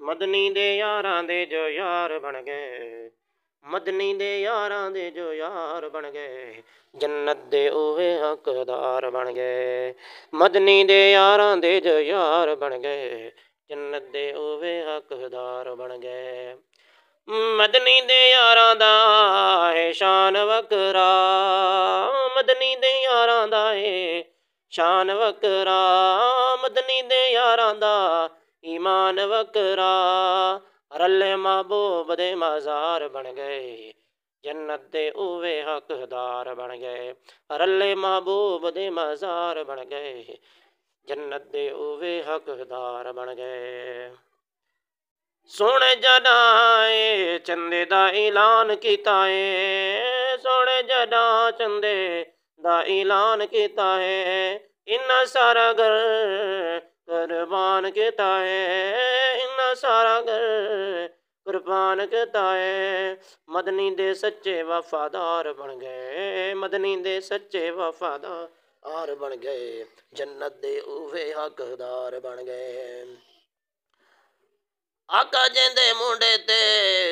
मदनी दे यारां दे जो यार बन गए, मदनी दे यारां दे जो यार बन गए, जन्नत दे ओहे हकदार बन गए। मदनी दे यारां दे जो यार बन गए, जन्नत दे ओहे हकदार बन गए। मदनी दे यारां दा है शान वकरा, मदनी दे यारां दा है शान वकरा, मदनी दे यारां दा ईमान वकरा। रले महबूब दे मज़ार बन गए, जन्नत दे ओवे हकदार बन गए। रले महबूब दे मज़ार बन गए, जन्नत दे ओवे हकदार बन गए। सोने जडाए चंदे दा ऐलान कीता है, सोने जडा चंदे दा ऐलान कीता है, इन्ना सारा घर कुर्बान कीता है, इन्ना सारा घर कुर्बान कीता है। मदनी दे सच्चे वफादार बन गए, मदनी दे सच्चे वफादार बन गए, जन्नत दे ओहे हकदार बन गए। आका जिंदे मुंडे ते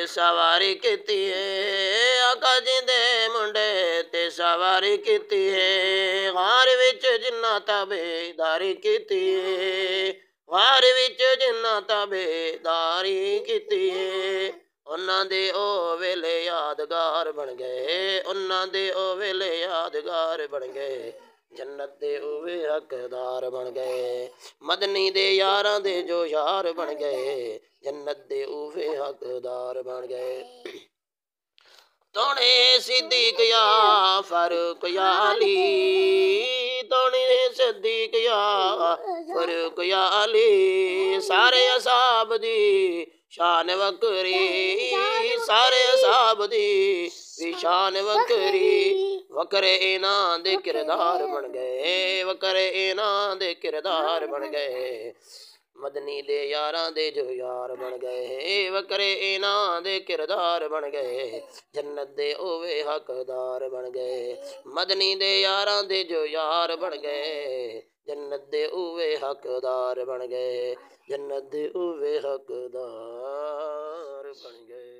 सवारी कीती है, आका जिंदे मुंडे ते सवारी कीती है, गार विच जिन्ना ताबेदारी कीती है, गार विच जिन्ना ताबेदारी कीती है। उन्हां दे ओ वेले यादगार बन गए, उन्हां दे ओ वेले यादगार बन गए, जन्नत दे ओवे हकदार बन गए। मदनी दे यारां दे जो यार बन गए, जन्नत दे ओवे हकदार बन गए। तोने सिद्दीक या फारूक या अली, तोने सिद्दीक या फारूक या अली, सारे असहाब दी शान वकरी, सारे असहाब दी शान वकरी। वकरे इनां दे किरदार बन गए, वकरे इनां दे किरदार बन गए, मदनी दे यारां दे जो यार बन गए, वकरे इनां दे किरदार बन गए, जन्नत दे ओवे हकदार बन गए। मदनी दे यारां दे जो यार बन गए, जन्नत दे ओवे हकदार बन गए, जन्नत दे ओवे हकदार बन गए।